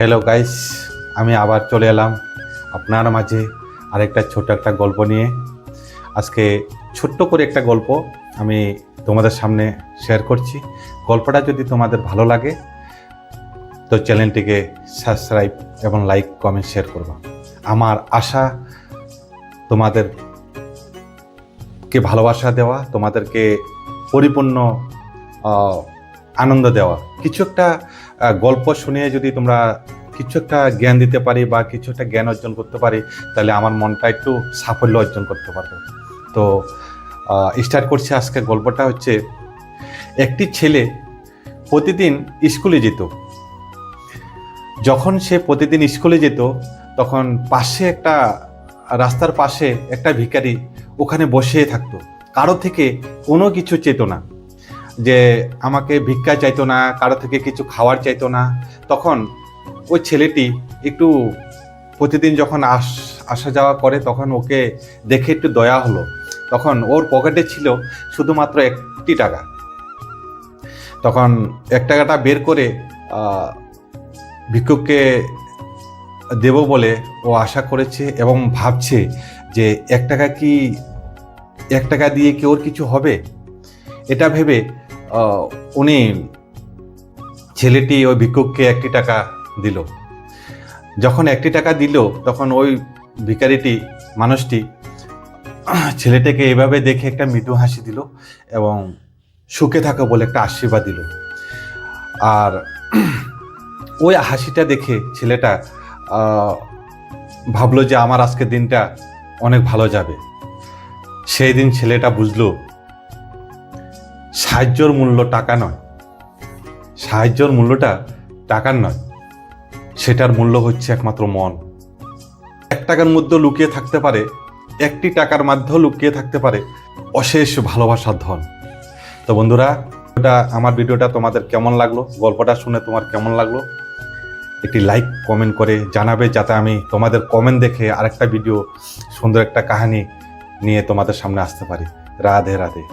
Hello guys, আমি আবার চলে এলাম আপনার মাঝে আরেকটা ছোট একটা গল্প নিয়ে। আজকে ছোট্ট করে একটা গল্প আমি তোমাদের সামনে শেয়ার করছি। গল্পটা যদি তোমাদের ভালো লাগে তো চ্যানেলটিকে সাবস্ক্রাইব এবং লাইক কমেন্ট শেয়ার করবা। আমার আশা তোমাদেরকে ভালোবাসা দেওয়া, তোমাদেরকে পরিপূর্ণ আনন্দ দেওয়া। কিছু একটা গল্প শুনে যদি তোমরা কিছু একটা জ্ঞান দিতে পারি বা কিছু একটা জ্ঞান অর্জন করতে পারি, তাহলে আমার মনটা একটু সাফল্য অর্জন করতে পারবে। তো স্টার্ট করছি। আজকে গল্পটা হচ্ছে, একটি ছেলে প্রতিদিন স্কুলে যেত। যখন সে প্রতিদিন স্কুলে যেত তখন পাশে একটা রাস্তার পাশে একটা ভিখারি ওখানে বসে থাকতো। কারো থেকে কোনো কিছু চেত না, যে আমাকে ভিক্ষা চাইতো না, কারো থেকে কিছু খাওয়ার চাইতো না। তখন ওই ছেলেটি একটু প্রতিদিন যখন আসা যাওয়া করে তখন ওকে দেখে একটু দয়া হলো। তখন ওর পকেটে ছিল শুধুমাত্র 1টি টাকা। তখন 1 টাকাটা বের করে ভিক্ষুককে দেব বলে ও আশা করেছে এবং ভাবছে যে 1 টাকা দিয়ে কি ওর কিছু হবে। এটা ভেবে উনি ছেলেটি ওই ভিক্ষুককে 1টি টাকা দিল। যখন 1টি টাকা দিল তখন ওই ভিখারিটি মানুষটি ছেলেটাকে এভাবে দেখে একটা মৃদু হাসি দিল এবং সুখে থাকো বলে একটা আশীর্বাদ দিল। আর ওই হাসিটা দেখে ছেলেটা ভাবলো যে আমার আজকের দিনটা অনেক ভালো যাবে। সেই দিন ছেলেটা বুঝলো সাহায্যর মূল্য টাকা নয়, সাহায্যর মূল্যটা টাকার নয়, সেটার মূল্য হচ্ছে একমাত্র মন। 1 টাকার মধ্যে লুকিয়ে থাকতে পারে, 1টি টাকার মধ্যেও লুকিয়ে থাকতে পারে অশেষ ভালোবাসার ধন। তো বন্ধুরা, আমার ভিডিওটা তোমাদের কেমন লাগলো, গল্পটা শুনে তোমার কেমন লাগলো, একটি লাইক কমেন্ট করে জানাবে, যাতে আমি তোমাদের কমেন্ট দেখে আরেকটা ভিডিও, সুন্দর একটা কাহিনী নিয়ে তোমাদের সামনে আসতে পারি। রাধে রাধে।